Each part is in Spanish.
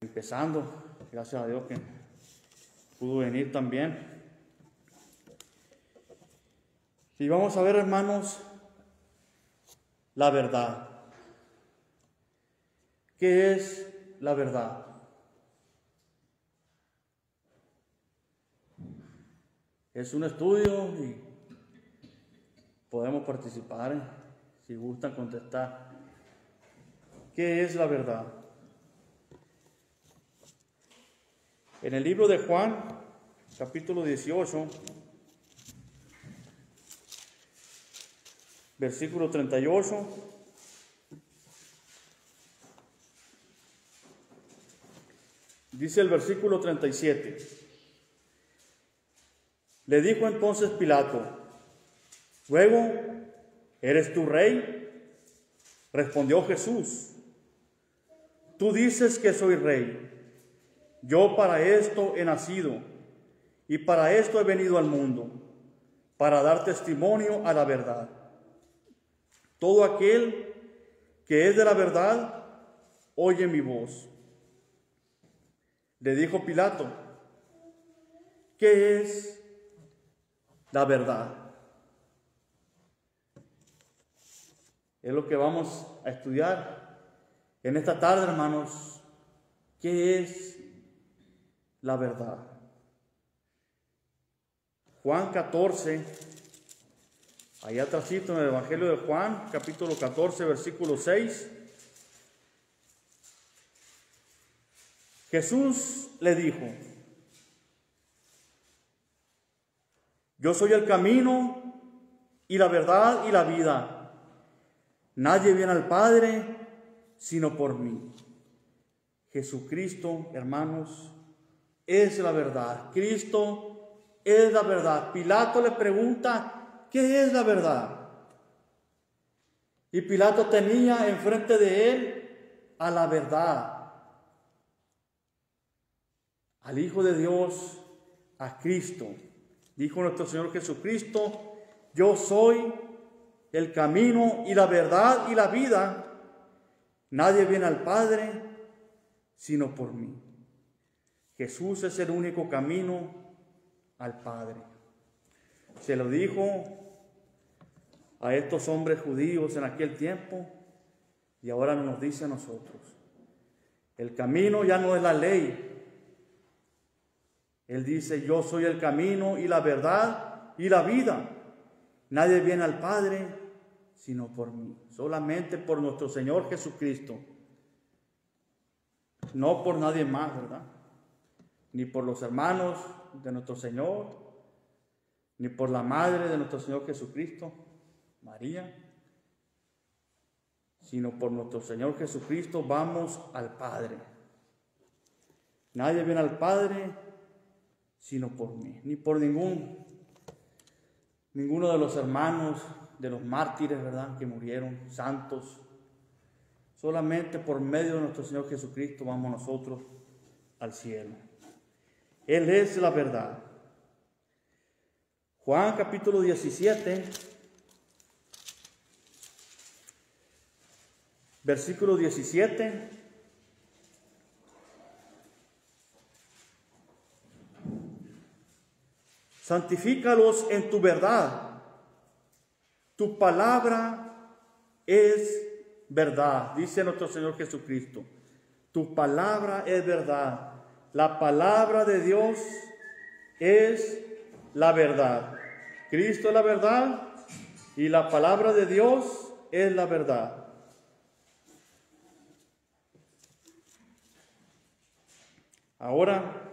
empezando. Gracias a Dios que pudo venir también. Y vamos a ver, hermanos, la verdad. ¿Qué es la verdad? Es un estudio y podemos participar si gustan contestar. ¿Qué es la verdad? En el libro de Juan, capítulo 18, versículo 38, dice el versículo 37. Le dijo entonces Pilato: ¿luego eres tú rey? Respondió Jesús: tú dices que soy rey. Yo para esto he nacido y para esto he venido al mundo, para dar testimonio a la verdad. Todo aquel que es de la verdad oye mi voz. Le dijo Pilato: ¿qué es la verdad? Es lo que vamos a estudiar en esta tarde, hermanos. ¿Qué es la verdad? Juan 14, allá atrásito en el Evangelio de Juan, capítulo 14, versículo 6. Jesús le dijo: yo soy el camino y la verdad y la vida. Nadie viene al Padre sino por mí. Jesucristo, hermanos, es la verdad. Cristo es la verdad. Pilato le pregunta: ¿qué es la verdad? Y Pilato tenía enfrente de él a la verdad, al Hijo de Dios, a Cristo. Dijo nuestro Señor Jesucristo: yo soy el camino y la verdad y la vida. Nadie viene al Padre sino por mí. Jesús es el único camino al Padre. Se lo dijo a estos hombres judíos en aquel tiempo y ahora nos dice a nosotros. El camino ya no es la ley. Él dice: yo soy el camino y la verdad y la vida. Nadie viene al Padre sino por mí. Solamente por nuestro Señor Jesucristo. No por nadie más, ¿verdad? Ni por los hermanos de nuestro Señor, ni por la madre de nuestro Señor Jesucristo, María, sino por nuestro Señor Jesucristo vamos al Padre. Nadie viene al Padre sino por mí, ni por ninguno de los hermanos, de los mártires, ¿verdad?, que murieron, santos. Solamente por medio de nuestro Señor Jesucristo vamos nosotros al cielo. Él es la verdad. Juan capítulo 17, versículo 17. Santifícalos en tu verdad. Tu palabra es verdad, dice nuestro Señor Jesucristo. Tu palabra es verdad. La palabra de Dios es la verdad. Cristo es la verdad y la palabra de Dios es la verdad. Ahora,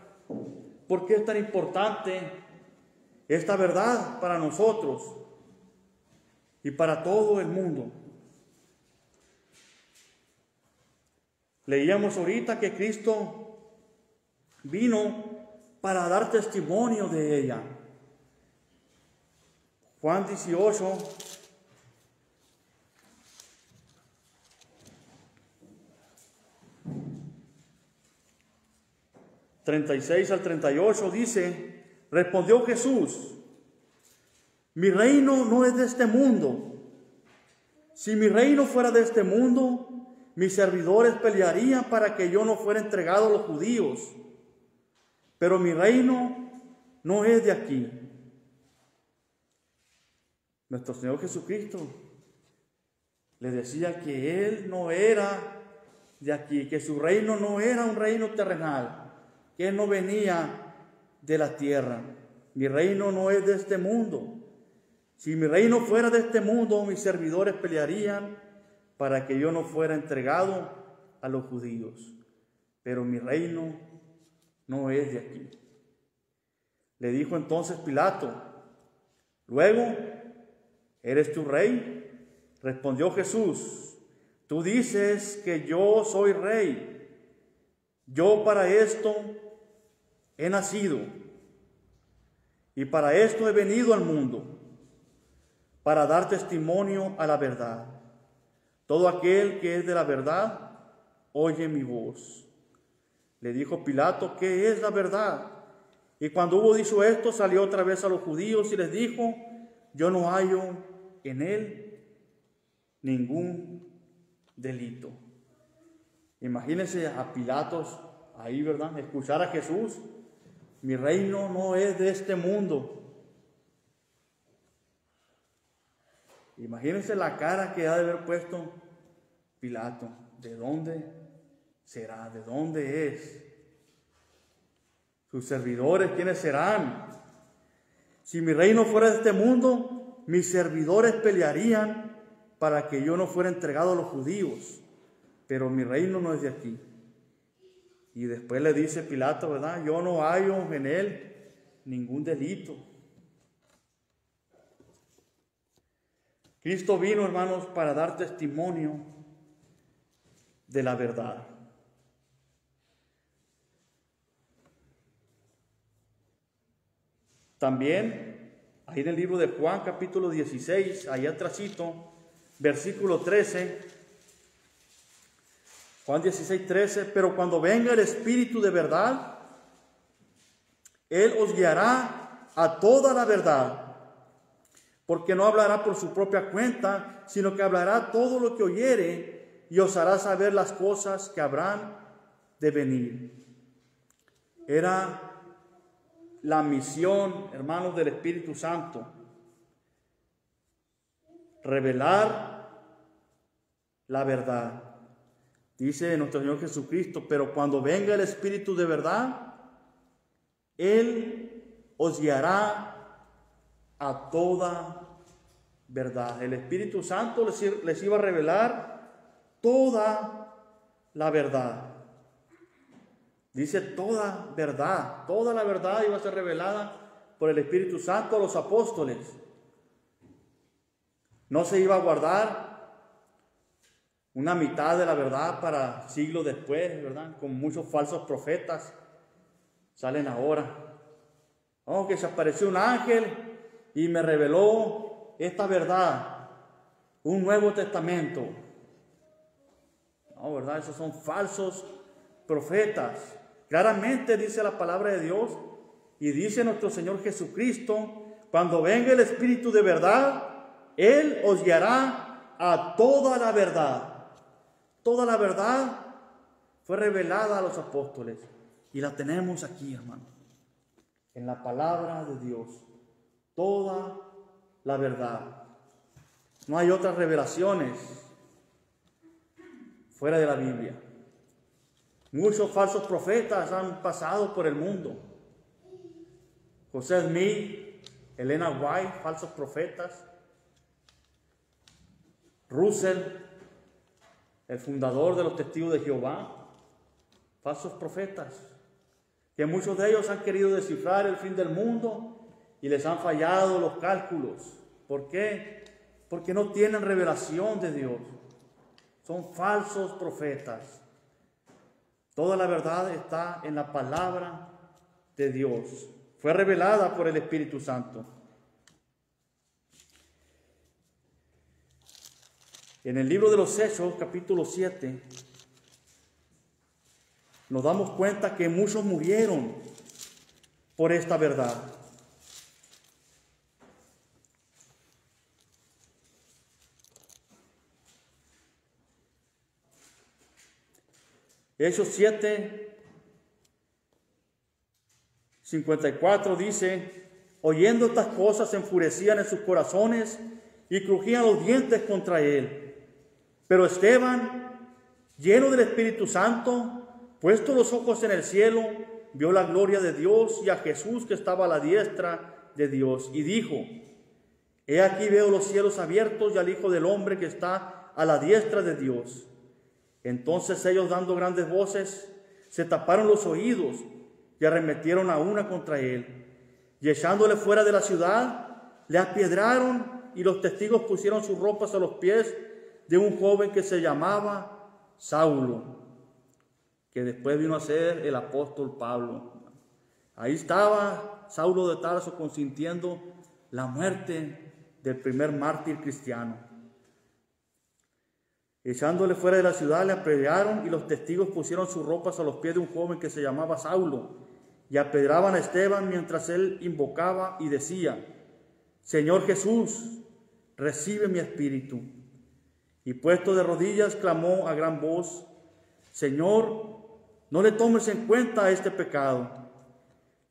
¿por qué es tan importante esta verdad para nosotros y para todo el mundo? Leíamos ahorita que Cristo vino para dar testimonio de ella. Juan 18, (36 al 38) dice: respondió Jesús: mi reino no es de este mundo. Si mi reino fuera de este mundo, mis servidores pelearían para que yo no fuera entregado a los judíos, pero mi reino no es de aquí. Nuestro Señor Jesucristo le decía que Él no era de aquí, que su reino no era un reino terrenal, que Él no venía de la tierra. Mi reino no es de este mundo. Si mi reino fuera de este mundo, mis servidores pelearían para que yo no fuera entregado a los judíos. Pero mi reino no es de aquí. Le dijo entonces Pilato, luego, ¿eres tu rey? Respondió Jesús, tú dices que yo soy rey. Yo para esto he nacido y para esto he venido al mundo, para dar testimonio a la verdad. Todo aquel que es de la verdad, oye mi voz. Le dijo Pilato, ¿qué es la verdad? Y cuando hubo dicho esto, salió otra vez a los judíos y les dijo, yo no hallo en él ningún delito. Imagínense a Pilatos ahí, ¿verdad? Escuchar a Jesús, mi reino no es de este mundo. Imagínense la cara que ha de haber puesto Pilato. ¿De dónde será? ¿De dónde es? Sus servidores, ¿quiénes serán? Si mi reino fuera de este mundo, mis servidores pelearían para que yo no fuera entregado a los judíos, pero mi reino no es de aquí. Y después le dice Pilato, ¿verdad? Yo no hallo en él ningún delito. Cristo vino, hermanos, para dar testimonio de la verdad. También, ahí en el libro de Juan, capítulo 16, allá atrásito, versículo 13, Juan 16, 13, pero cuando venga el Espíritu de verdad, Él os guiará a toda la verdad, porque no hablará por su propia cuenta, sino que hablará todo lo que oyere y os hará saber las cosas que habrán de venir. Era la misión, hermanos, del Espíritu Santo, revelar la verdad. Dice nuestro Señor Jesucristo, pero cuando venga el Espíritu de verdad, Él os guiará a toda verdad. El Espíritu Santo les iba a revelar toda la verdad. Dice toda verdad, toda la verdad iba a ser revelada por el Espíritu Santo a los apóstoles. No se iba a guardar una mitad de la verdad para siglos después, ¿verdad? Con muchos falsos profetas salen ahora. Oh, que se apareció un ángel y me reveló esta verdad, un Nuevo Testamento. No, ¿verdad? Esos son falsos profetas. Claramente dice la palabra de Dios y dice nuestro Señor Jesucristo, cuando venga el Espíritu de verdad, Él os guiará a toda la verdad. Toda la verdad fue revelada a los apóstoles y la tenemos aquí, hermano, en la palabra de Dios. Toda la verdad. No hay otras revelaciones fuera de la Biblia. Muchos falsos profetas han pasado por el mundo. José Smith, Elena White, falsos profetas. Russell, el fundador de los Testigos de Jehová, falsos profetas, que muchos de ellos han querido descifrar el fin del mundo y les han fallado los cálculos. ¿Por qué? Porque no tienen revelación de Dios. Son falsos profetas. Toda la verdad está en la palabra de Dios. Fue revelada por el Espíritu Santo. En el libro de los Hechos, capítulo 7, nos damos cuenta que muchos murieron por esta verdad. Hechos 7:54 dice: oyendo estas cosas se enfurecían en sus corazones y crujían los dientes contra él. Pero Esteban, lleno del Espíritu Santo, puesto los ojos en el cielo, vio la gloria de Dios y a Jesús que estaba a la diestra de Dios, y dijo: he aquí veo los cielos abiertos y al Hijo del Hombre que está a la diestra de Dios. Entonces ellos, dando grandes voces, se taparon los oídos y arremetieron a una contra él. Y echándole fuera de la ciudad, le apiedraron, y los testigos pusieron sus ropas a los pies de un joven que se llamaba Saulo, que después vino a ser el apóstol Pablo. Ahí estaba Saulo de Tarso consintiendo la muerte del primer mártir cristiano. Echándole fuera de la ciudad, le apedrearon, y los testigos pusieron sus ropas a los pies de un joven que se llamaba Saulo, y apedraban a Esteban mientras él invocaba y decía: Señor Jesús, recibe mi espíritu. Y puesto de rodillas, clamó a gran voz: Señor, no le tomes en cuenta este pecado.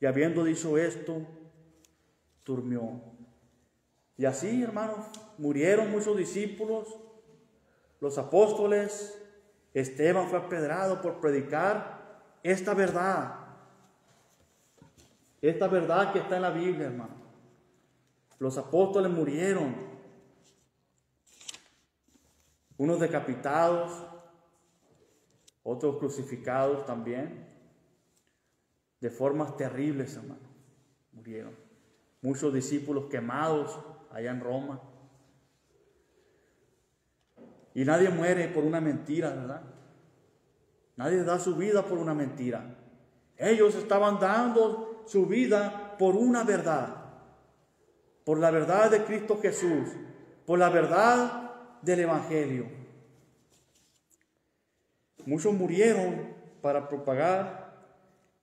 Y habiendo dicho esto, durmió. Y así, hermanos, murieron muchos discípulos, los apóstoles. Esteban fue apedrado por predicar esta verdad que está en la Biblia, hermano. Los apóstoles murieron, unos decapitados, otros crucificados también, de formas terribles, hermano. Murieron. Muchos discípulos quemados allá en Roma. Y nadie muere por una mentira, ¿verdad? Nadie da su vida por una mentira. Ellos estaban dando su vida por una verdad, por la verdad de Cristo Jesús, por la verdad del Evangelio. Muchos murieron para propagar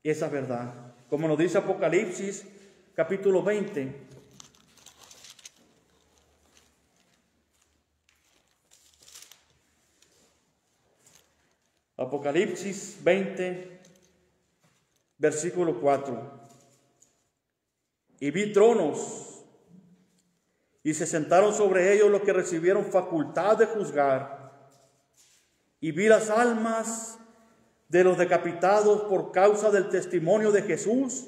esa verdad. Como nos dice Apocalipsis, capítulo 20. Apocalipsis 20, versículo 4. Y vi tronos, y se sentaron sobre ellos los que recibieron facultad de juzgar. Y vi las almas de los decapitados por causa del testimonio de Jesús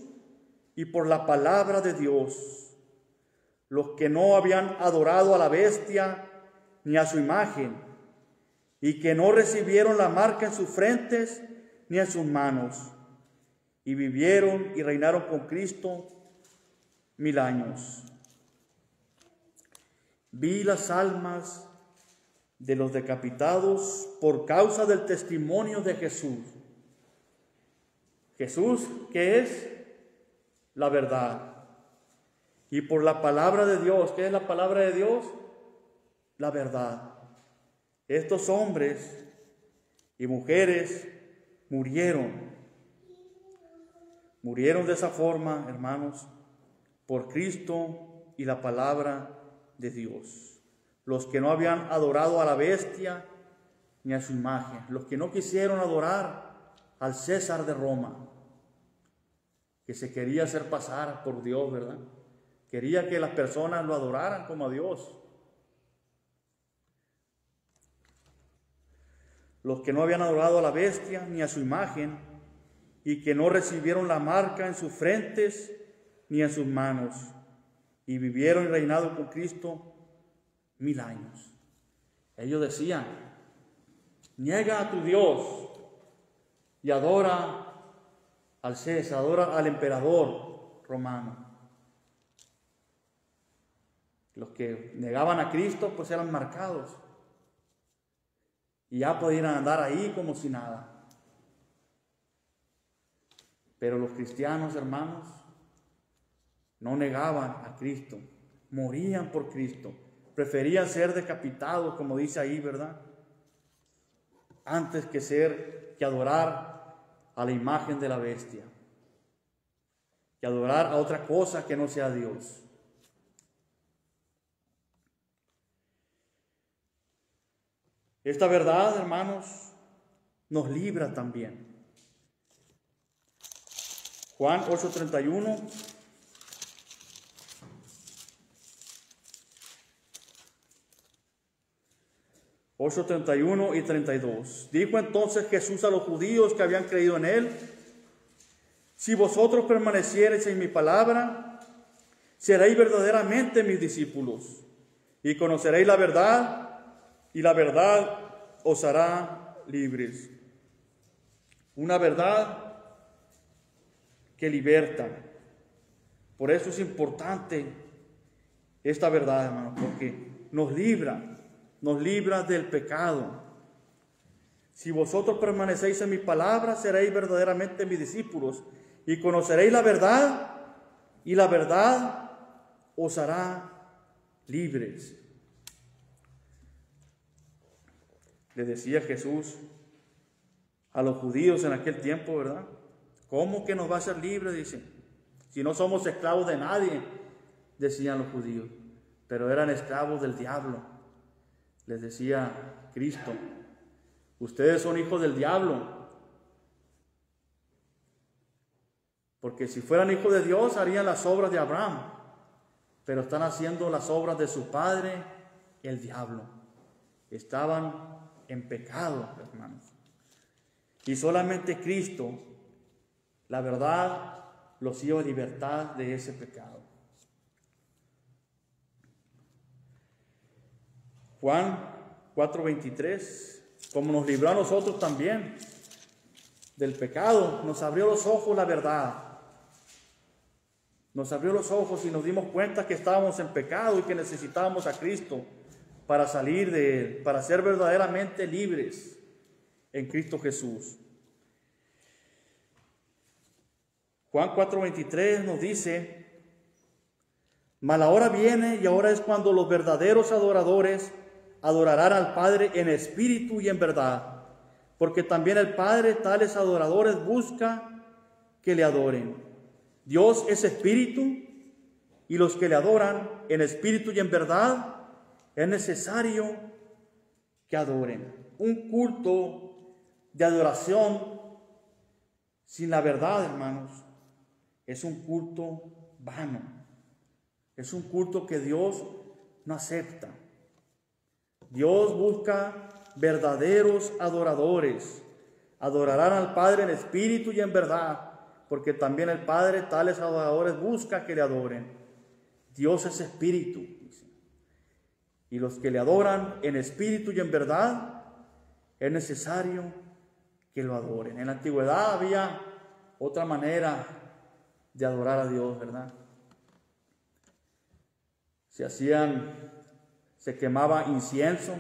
y por la palabra de Dios, los que no habían adorado a la bestia ni a su imagen, y que no recibieron la marca en sus frentes ni en sus manos, y vivieron y reinaron con Cristo 1000 años. Vi las almas de los decapitados por causa del testimonio de Jesús. Jesús, que es la verdad. Y por la palabra de Dios. ¿Qué es la palabra de Dios? La verdad. Estos hombres y mujeres murieron. Murieron de esa forma, hermanos, por Cristo y la palabra de Dios. Los que no habían adorado a la bestia ni a su imagen. Los que no quisieron adorar al César de Roma, que se quería hacer pasar por Dios, ¿verdad? Quería que las personas lo adoraran como a Dios. Los que no habían adorado a la bestia ni a su imagen, y que no recibieron la marca en sus frentes ni en sus manos, y vivieron y reinaron con Cristo 1000 años. Ellos decían: niega a tu Dios y adora al César, adora al emperador romano. Los que negaban a Cristo pues eran marcados y ya podían andar ahí como si nada. Pero los cristianos, hermanos, no negaban a Cristo, morían por Cristo, preferían ser decapitados, como dice ahí, ¿verdad? Antes que adorar a la imagen de la bestia, que adorar a otra cosa que no sea Dios. Esta verdad, hermanos, nos libra también. Juan 8:31. Versos 31 y 32. Dijo entonces Jesús a los judíos que habían creído en él: si vosotros permaneciereis en mi palabra, seréis verdaderamente mis discípulos, y conoceréis la verdad, y la verdad os hará libres. Una verdad que liberta. Por eso es importante esta verdad, hermano, porque nos libra del pecado. Si vosotros permanecéis en mi palabra, seréis verdaderamente mis discípulos, y conoceréis la verdad, y la verdad os hará libres. Le decía Jesús a los judíos en aquel tiempo, ¿verdad? ¿Cómo que nos va a hacer libres? Dicen. Si no somos esclavos de nadie, decían los judíos, pero eran esclavos del diablo. Les decía Cristo: ustedes son hijos del diablo, porque si fueran hijos de Dios harían las obras de Abraham, pero están haciendo las obras de su padre, el diablo. Estaban en pecado, hermanos. Y solamente Cristo, la verdad, los dio libertad de ese pecado. Juan 4:23, como nos libró a nosotros también del pecado, nos abrió los ojos la verdad. Nos abrió los ojos y nos dimos cuenta que estábamos en pecado y que necesitábamos a Cristo para salir de él, para ser verdaderamente libres en Cristo Jesús. Juan 4:23 nos dice: mas la hora viene y ahora es cuando los verdaderos adoradores adorarán al Padre en espíritu y en verdad, porque también el Padre tales adoradores busca que le adoren. Dios es espíritu, y los que le adoran en espíritu y en verdad es necesario que adoren. Un culto de adoración sin la verdad, hermanos, es un culto vano. Es un culto que Dios no acepta. Dios busca verdaderos adoradores. Adorarán al Padre en espíritu y en verdad, porque también el Padre tales adoradores busca que le adoren. Dios es espíritu, y los que le adoran en espíritu y en verdad es necesario que lo adoren. En la antigüedad había otra manera de adorar a Dios, ¿verdad? Se quemaba incienso,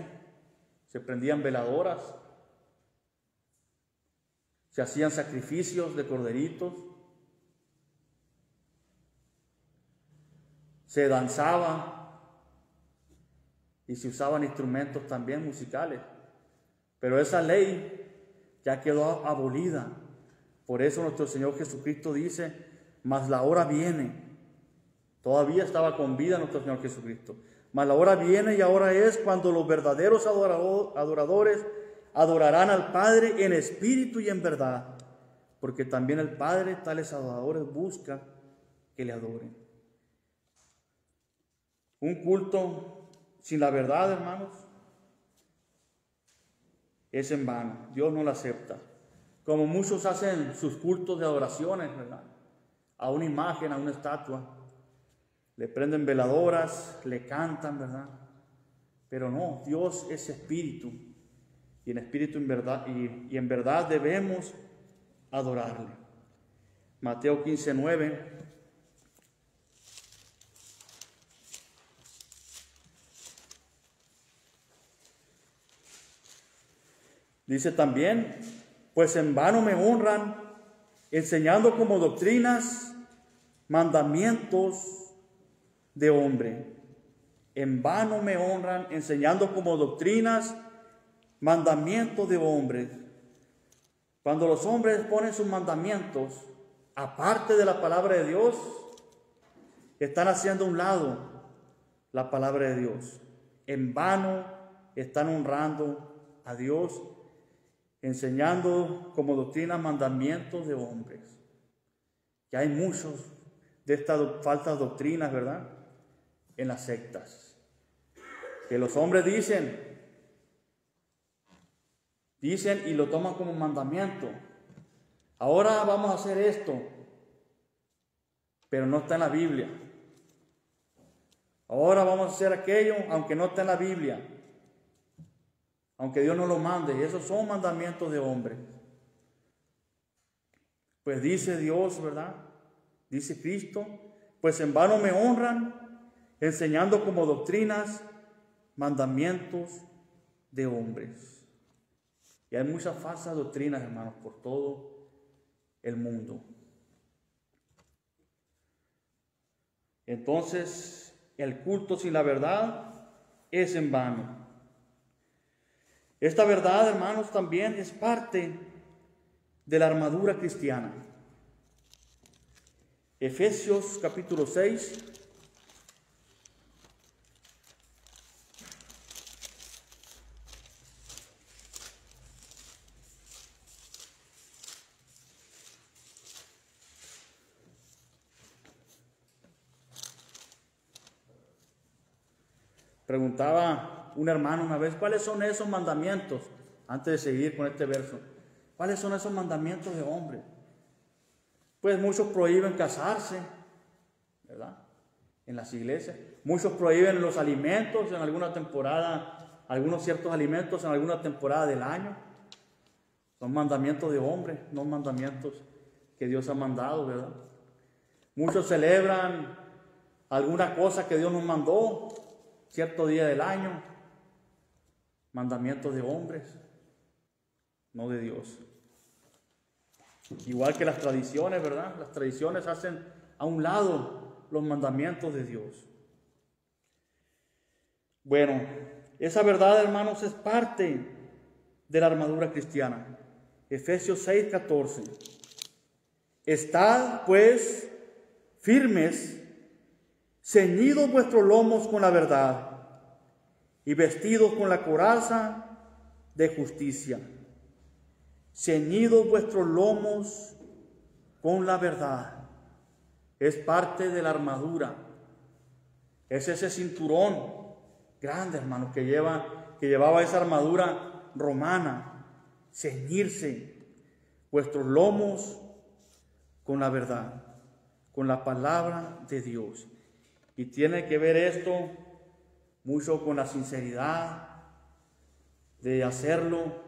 se prendían veladoras, se hacían sacrificios de corderitos, se danzaba y se usaban instrumentos también musicales. Pero esa ley ya quedó abolida. Por eso nuestro Señor Jesucristo dice: mas la hora viene. Todavía estaba con vida nuestro Señor Jesucristo. Mas la hora viene y ahora es cuando los verdaderos adoradores adorarán al Padre en espíritu y en verdad, porque también el Padre tales adoradores busca que le adoren. Un culto sin la verdad, hermanos, es en vano. Dios no lo acepta. Como muchos hacen sus cultos de adoraciones, ¿verdad? A una imagen, a una estatua. Le prenden veladoras, le cantan, ¿verdad? Pero no, Dios es espíritu. Y en espíritu en verdad, y en verdad debemos adorarle. Mateo 15:9. Dice también: pues en vano me honran, enseñando como doctrinas mandamientos de hombre. En vano me honran, enseñando como doctrinas mandamientos de hombres. Cuando los hombres ponen sus mandamientos aparte de la palabra de Dios, están haciendo a un lado la palabra de Dios. En vano están honrando a Dios enseñando como doctrina mandamientos de hombres. Que hay muchos de estas falsas doctrinas, ¿verdad?, en las sectas. Que los hombres dicen y lo toman como mandamiento. Ahora vamos a hacer esto, pero no está en la Biblia. Ahora vamos a hacer aquello, aunque no está en la Biblia, aunque Dios no lo mande. Esos son mandamientos de hombres. Pues dice Dios, ¿verdad? Dice Cristo, pues en vano me honran, enseñando como doctrinas mandamientos de hombres. Y hay muchas falsas doctrinas, hermanos, por todo el mundo. Entonces, el culto sin la verdad es en vano. Esta verdad, hermanos, también es parte de la armadura cristiana. Efesios capítulo 6. Preguntaba un hermano una vez, ¿cuáles son esos mandamientos? Antes de seguir con este verso, ¿cuáles son esos mandamientos de hombre? Pues muchos prohíben casarse, ¿verdad?, en las iglesias. Muchos prohíben los alimentos en alguna temporada, algunos ciertos alimentos en alguna temporada del año. Son mandamientos de hombre, no mandamientos que Dios ha mandado, ¿verdad? Muchos celebran alguna cosa que Dios nos mandó cierto día del año. Mandamientos de hombres, no de Dios. Igual que las tradiciones, ¿verdad? Las tradiciones hacen a un lado los mandamientos de Dios. Bueno, esa verdad, hermanos, es parte de la armadura cristiana. Efesios 6:14. Estad, pues, firmes, ceñidos vuestros lomos con la verdad y vestidos con la coraza de justicia. Ceñidos vuestros lomos con la verdad. Es parte de la armadura. Es ese cinturón grande, hermanos, que llevaba esa armadura romana. Ceñirse vuestros lomos con la verdad, con la palabra de Dios. Y tiene que ver esto mucho con la sinceridad de hacerlo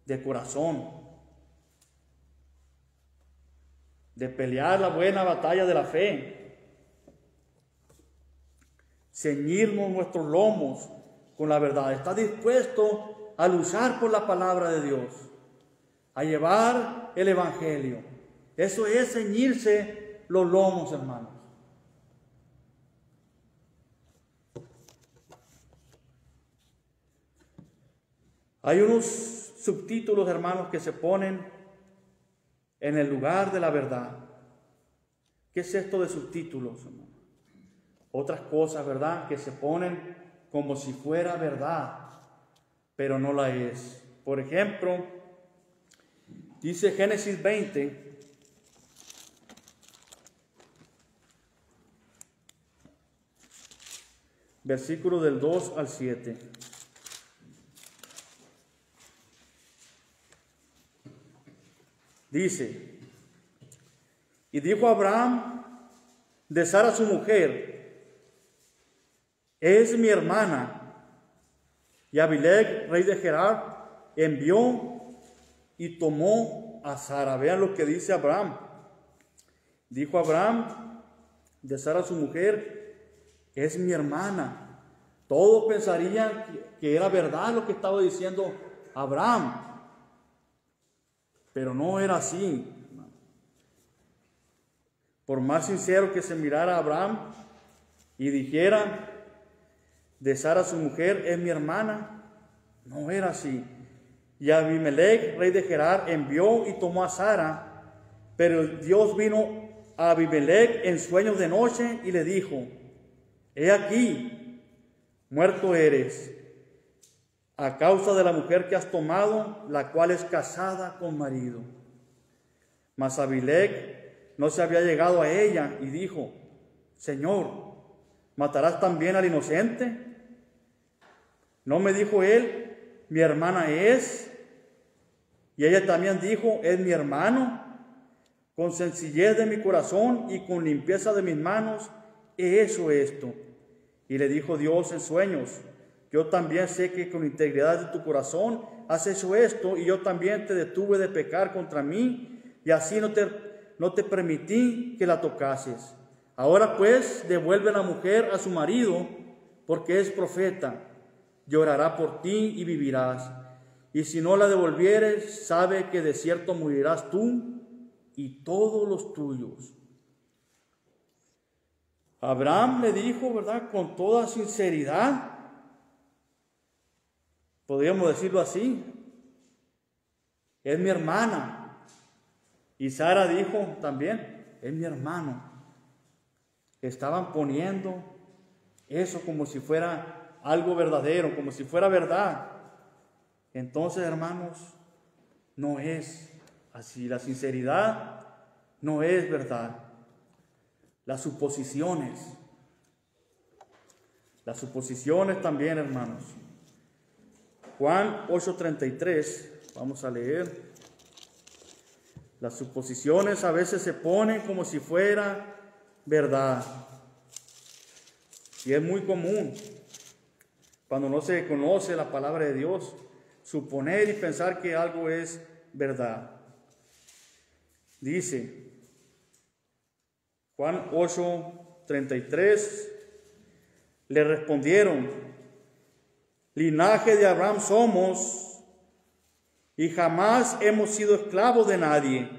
de corazón, de pelear la buena batalla de la fe, ceñirnos nuestros lomos con la verdad. Está dispuesto a luchar por la palabra de Dios, a llevar el evangelio. Eso es ceñirse los lomos, hermanos. Hay unos subtítulos, hermanos, que se ponen en el lugar de la verdad. ¿Qué es esto de subtítulos, hermanos? Otras cosas, ¿verdad?, que se ponen como si fuera verdad, pero no la es. Por ejemplo, dice Génesis 20, versículos del 2 al 7. Dice, y dijo Abraham de Sara su mujer, es mi hermana. Y Abimelec, rey de Gerar, envió y tomó a Sara. Vean lo que dice Abraham. Dijo Abraham de Sara su mujer, es mi hermana. Todos pensarían que era verdad lo que estaba diciendo Abraham. Pero no era así. Por más sincero que se mirara a Abraham y dijera de Sara su mujer, es mi hermana, no era así. Y Abimelec, rey de Gerar, envió y tomó a Sara, pero Dios vino a Abimelec en sueños de noche y le dijo, he aquí, muerto eres, a causa de la mujer que has tomado, la cual es casada con marido. Mas Abimelech no se había llegado a ella y dijo: Señor, ¿matarás también al inocente? ¿No me dijo él, mi hermana es? Y ella también dijo, es mi hermano. Con sencillez de mi corazón y con limpieza de mis manos he hecho esto. Y le dijo Dios en sueños: yo también sé que con integridad de tu corazón has hecho esto, y yo también te detuve de pecar contra mí, y así no te permití que la tocases. Ahora pues devuelve la mujer a su marido, porque es profeta. Llorará por ti y vivirás. Y si no la devolvieres, sabe que de cierto morirás tú y todos los tuyos. Abraham le dijo, ¿verdad?, con toda sinceridad, podríamos decirlo así: es mi hermana. Y Sara dijo también: es mi hermano. Estaban poniendo eso como si fuera algo verdadero, como si fuera verdad. Entonces, hermanos, no es así. La sinceridad no es verdad. Las suposiciones también, hermanos. Juan 8:33, vamos a leer. Las suposiciones a veces se ponen como si fuera verdad. Y es muy común, cuando no se conoce la palabra de Dios, suponer y pensar que algo es verdad. Dice Juan 8:33, le respondieron: linaje de Abraham somos, y jamás hemos sido esclavos de nadie.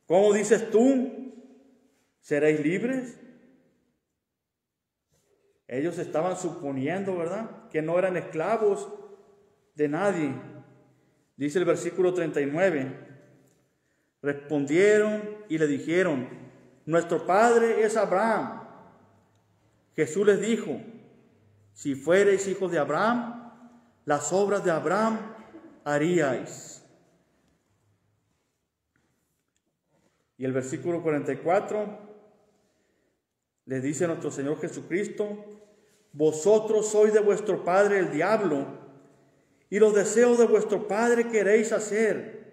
¿Cómo dices tú, seréis libres? Ellos estaban suponiendo, ¿verdad?, que no eran esclavos de nadie. Dice el versículo 39, respondieron y le dijeron: nuestro padre es Abraham. Jesús les dijo: si fuereis hijos de Abraham, las obras de Abraham haríais. Y el versículo 44 les dice nuestro Señor Jesucristo: vosotros sois de vuestro padre el diablo, y los deseos de vuestro padre queréis hacer.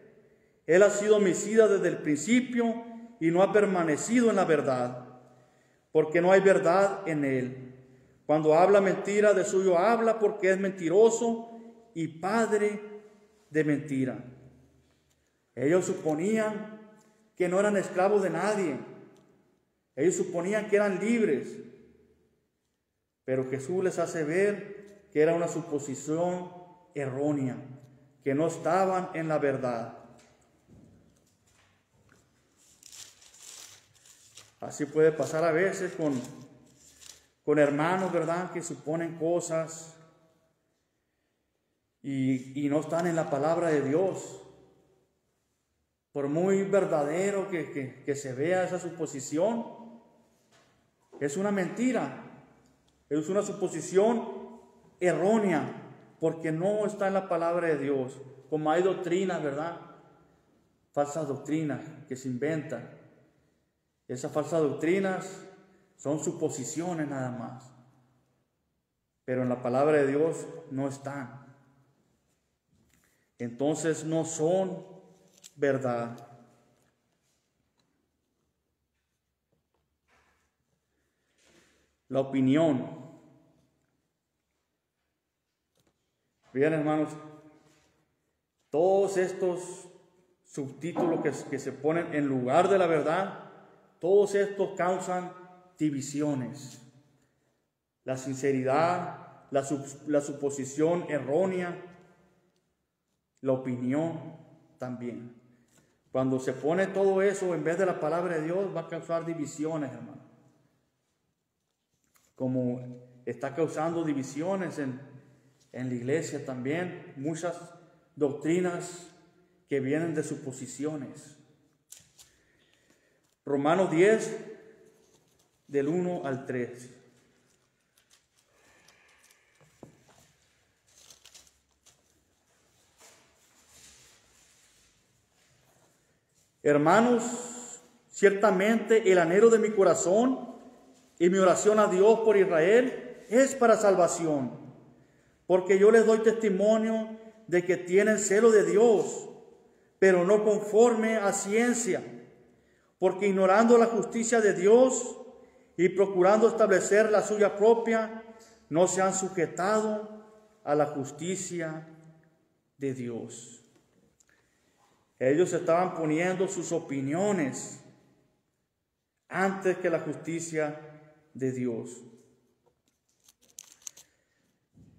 Él ha sido homicida desde el principio y no ha permanecido en la verdad, porque no hay verdad en él. Cuando habla mentira, de suyo habla, porque es mentiroso y padre de mentira. Ellos suponían que no eran esclavos de nadie. Ellos suponían que eran libres. Pero Jesús les hace ver que era una suposición errónea, que no estaban en la verdad. Así puede pasar a veces con hermanos, ¿verdad?, que suponen cosas y no están en la palabra de Dios. Por muy verdadero que se vea esa suposición, es una mentira, es una suposición errónea, porque no está en la palabra de Dios. Como hay doctrinas, ¿verdad?, falsas doctrinas que se inventan. Esas falsas doctrinas son suposiciones nada más, pero en la palabra de Dios no están. Entonces no son verdad. La opinión. Bien, hermanos, todos estos subtítulos que se ponen en lugar de la verdad, todos estos causan divisiones. La sinceridad, la suposición errónea, la opinión también. Cuando se pone todo eso en vez de la palabra de Dios, va a causar divisiones, hermano. Como está causando divisiones en la iglesia también, muchas doctrinas que vienen de suposiciones. Romanos 10, del 1 al 3. Hermanos, ciertamente el anhelo de mi corazón y mi oración a Dios por Israel es para salvación, porque yo les doy testimonio de que tienen celo de Dios, pero no conforme a ciencia, porque ignorando la justicia de Dios y procurando establecer la suya propia, no se han sujetado a la justicia de Dios. Ellos estaban poniendo sus opiniones antes que la justicia de Dios.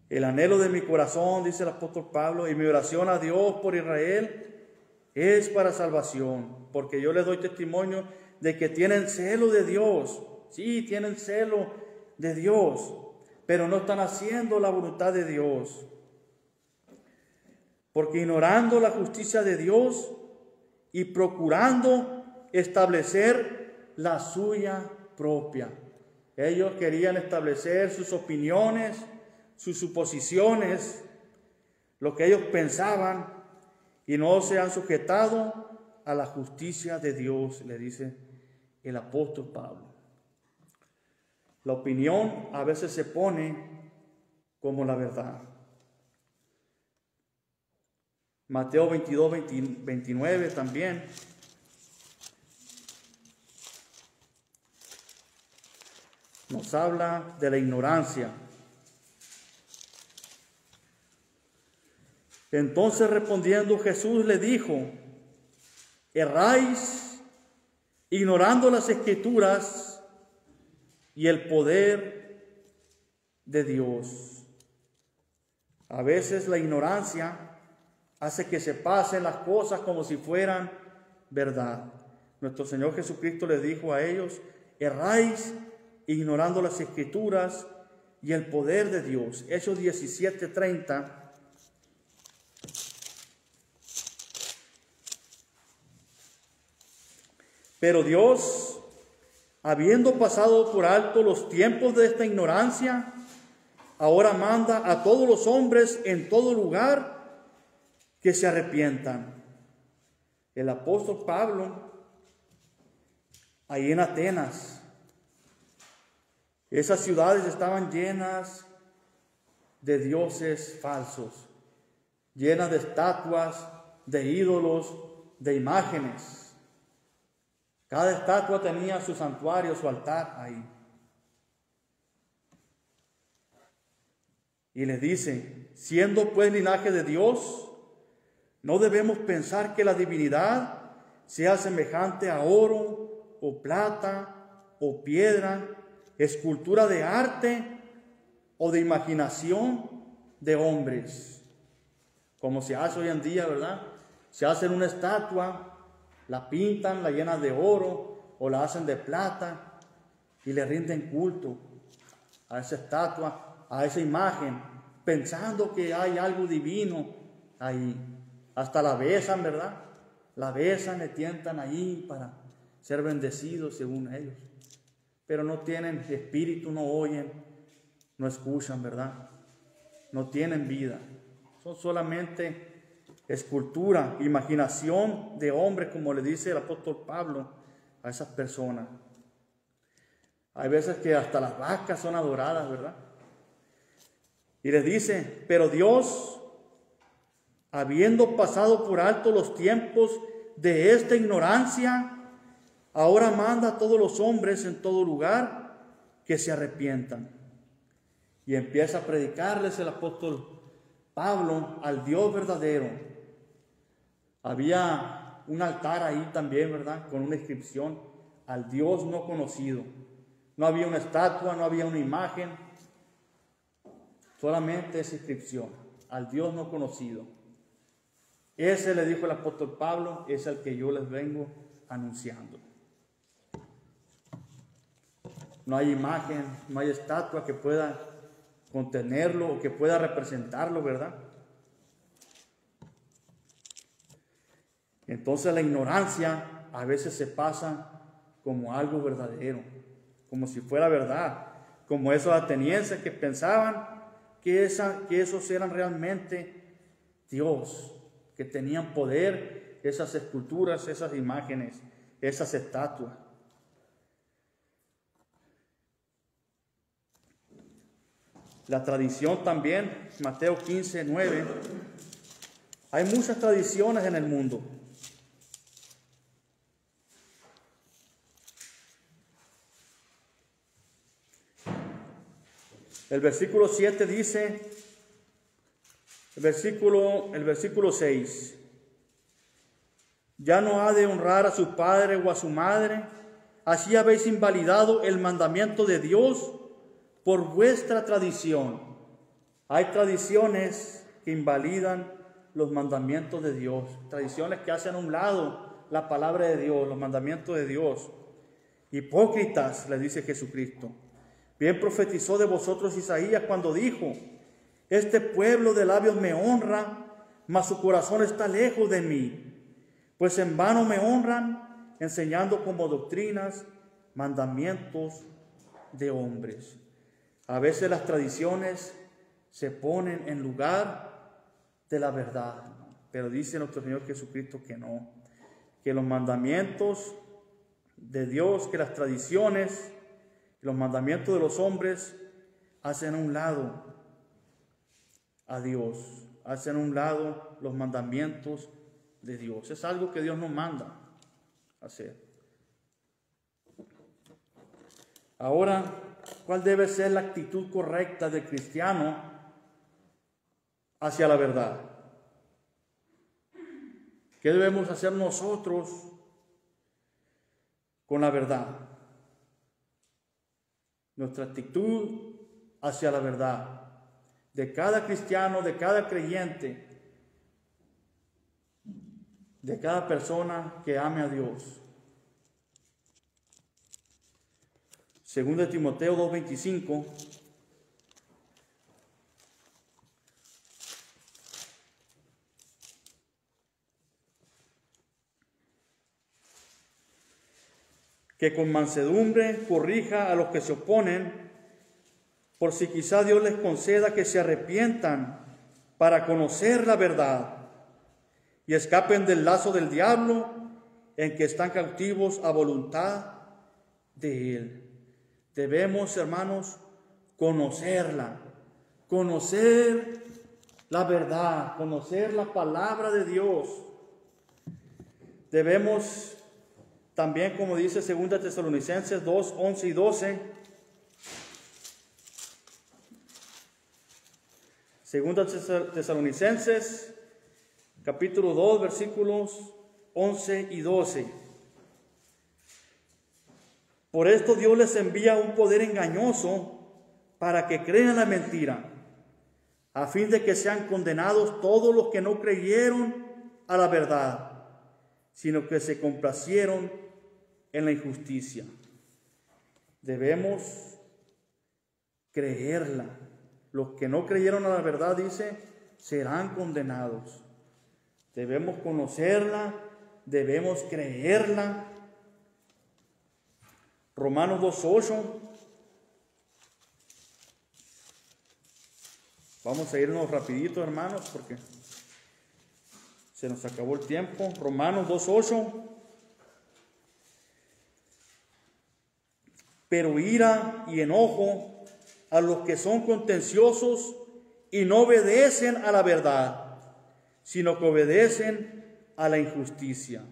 El anhelo de mi corazón, dice el apóstol Pablo, y mi oración a Dios por Israel es para salvación, porque yo les doy testimonio de que tienen celo de Dios. Sí, tienen celo de Dios, pero no están haciendo la voluntad de Dios. Porque ignorando la justicia de Dios y procurando establecer la suya propia. Ellos querían establecer sus opiniones, sus suposiciones, lo que ellos pensaban, y no se han sujetado a la justicia de Dios, le dice el apóstol Pablo. La opinión a veces se pone como la verdad. Mateo 22, 29 también. Nos habla de la ignorancia. Entonces respondiendo Jesús le dijo: erráis ignorando las Escrituras y el poder de Dios. A veces la ignorancia hace que se pasen las cosas como si fueran verdad. Nuestro Señor Jesucristo les dijo a ellos: erráis ignorando las Escrituras y el poder de Dios. Hechos 17:30. Pero Dios, habiendo pasado por alto los tiempos de esta ignorancia, ahora manda a todos los hombres en todo lugar que se arrepientan. El apóstol Pablo, ahí en Atenas, esas ciudades estaban llenas de dioses falsos, llenas de estatuas, de ídolos, de imágenes. Cada estatua tenía su santuario, su altar ahí. Y les dice: siendo pues linaje de Dios, no debemos pensar que la divinidad sea semejante a oro o plata o piedra, escultura de arte o de imaginación de hombres, como se hace hoy en día, ¿verdad? Se hacen una estatua, la pintan, la llenan de oro o la hacen de plata y le rinden culto a esa estatua, a esa imagen, pensando que hay algo divino ahí. Hasta la besan, ¿verdad? La besan, le tientan ahí para ser bendecidos según ellos. Pero no tienen espíritu, no oyen, no escuchan, ¿verdad? No tienen vida. Son solamente escultura, imaginación de hombres, como le dice el apóstol Pablo a esas personas. Hay veces que hasta las vacas son adoradas, ¿verdad? Y les dice: pero Dios, habiendo pasado por alto los tiempos de esta ignorancia, ahora manda a todos los hombres en todo lugar que se arrepientan. Y empieza a predicarles el apóstol Pablo al Dios verdadero. Había un altar ahí también, ¿verdad? Con una inscripción: al Dios no conocido. No había una estatua, no había una imagen, solamente esa inscripción: al Dios no conocido. Ese, le dijo el apóstol Pablo, es el que yo les vengo anunciando. No hay imagen, no hay estatua que pueda contenerlo o que pueda representarlo, ¿verdad? Entonces la ignorancia a veces se pasa como algo verdadero, como si fuera verdad, como esos atenienses que pensaban que esos eran realmente Dios, que tenían poder, esas esculturas, esas imágenes, esas estatuas. La tradición también, Mateo 15, 9. Hay muchas tradiciones en el mundo. El versículo 7 dice, el versículo 6, ya no ha de honrar a su padre o a su madre, así habéis invalidado el mandamiento de Dios por vuestra tradición. Hay tradiciones que invalidan los mandamientos de Dios, tradiciones que hacen a un lado la palabra de Dios, los mandamientos de Dios. Hipócritas, les dice Jesucristo. Bien profetizó de vosotros Isaías cuando dijo, este pueblo de labios me honra, mas su corazón está lejos de mí. Pues en vano me honran, enseñando como doctrinas mandamientos de hombres. A veces las tradiciones se ponen en lugar de la verdad, pero dice nuestro Señor Jesucristo que no, que los mandamientos de Dios, que las tradiciones, los mandamientos de los hombres hacen a un lado a Dios, hacen a un lado los mandamientos de Dios. Es algo que Dios nos manda hacer. Ahora, ¿cuál debe ser la actitud correcta del cristiano hacia la verdad? ¿Qué debemos hacer nosotros con la verdad? Nuestra actitud hacia la verdad de cada cristiano, de cada creyente, de cada persona que ame a Dios. Segunda de Timoteo 2:25. Que con mansedumbre corrija a los que se oponen, por si quizá Dios les conceda que se arrepientan para conocer la verdad y escapen del lazo del diablo en que están cautivos a voluntad de Él. Debemos, hermanos, conocerla, conocer la verdad, conocer la palabra de Dios. Debemos también, como dice 2 Tesalonicenses 2, 11 y 12, 2 Tesalonicenses, capítulo 2, versículos 11 y 12. Por esto Dios les envía un poder engañoso para que crean la mentira, a fin de que sean condenados todos los que no creyeron a la verdad, sino que se complacieron en la injusticia. Debemos creerla. Los que no creyeron a la verdad, dice, serán condenados. Debemos conocerla, debemos creerla. Romanos 2:8. Vamos a irnos rapidito, hermanos, porque se nos acabó el tiempo. Romanos 2:8. Pero ira y enojo a los que son contenciosos y no obedecen a la verdad, sino que obedecen a la injusticia.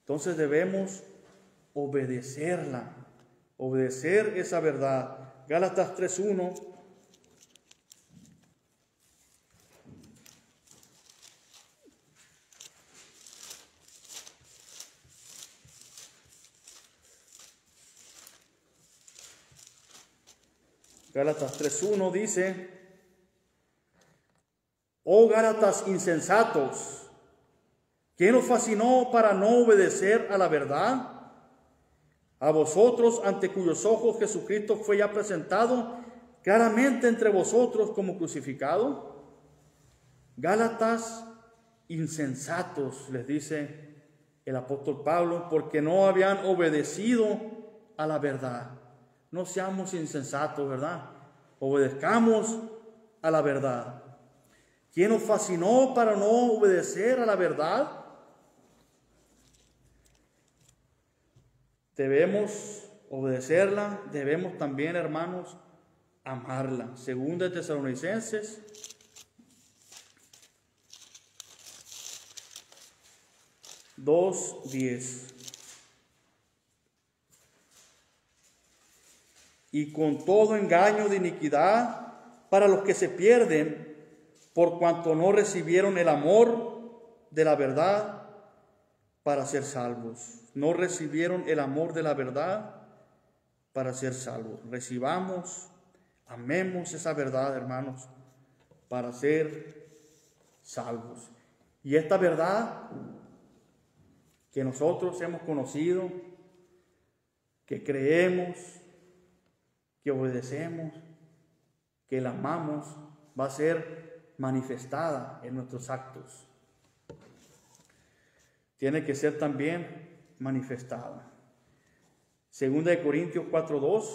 Entonces debemos obedecerla, obedecer esa verdad. Gálatas 3:1. Gálatas 3:1 dice, oh Gálatas insensatos, ¿quién os fascinó para no obedecer a la verdad? A vosotros, ante cuyos ojos Jesucristo fue ya presentado claramente entre vosotros como crucificado. Gálatas insensatos, les dice el apóstol Pablo, porque no habían obedecido a la verdad. No seamos insensatos, ¿verdad? Obedezcamos a la verdad. ¿Quién nos fascinó para no obedecer a la verdad? Debemos obedecerla, debemos también, hermanos, amarla. Segunda de Tesalonicenses 2:10. Y con todo engaño de iniquidad para los que se pierden, por cuanto no recibieron el amor de la verdad para ser salvos. No recibieron el amor de la verdad para ser salvos. Recibamos, amemos esa verdad, hermanos, para ser salvos. Y esta verdad que nosotros hemos conocido, que creemos, que obedecemos, que la amamos, va a ser manifestada en nuestros actos. Tiene que ser también manifestada. Segunda de Corintios 4:2.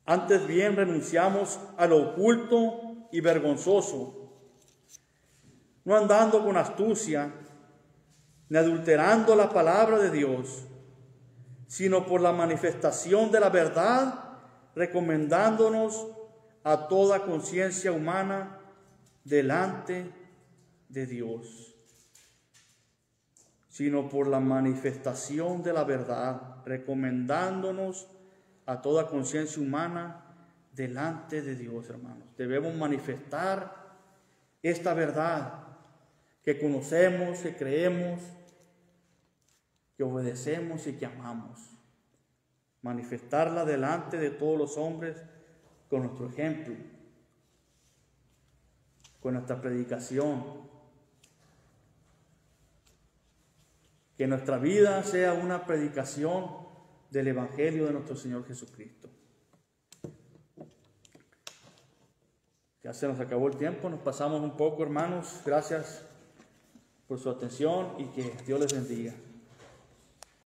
Antes bien renunciamos a lo oculto y vergonzoso, no andando con astucia, ni adulterando la palabra de Dios, sino por la manifestación de la verdad, recomendándonos a toda conciencia humana delante de Dios. Sino por la manifestación de la verdad, recomendándonos a toda conciencia humana delante de Dios, hermanos. Debemos manifestar esta verdad que conocemos, que creemos, que obedecemos y que amamos. Manifestarla delante de todos los hombres con nuestro ejemplo, con nuestra predicación. Que nuestra vida sea una predicación del Evangelio de nuestro Señor Jesucristo. Ya se nos acabó el tiempo, nos pasamos un poco, hermanos. Gracias por su atención y que Dios les bendiga.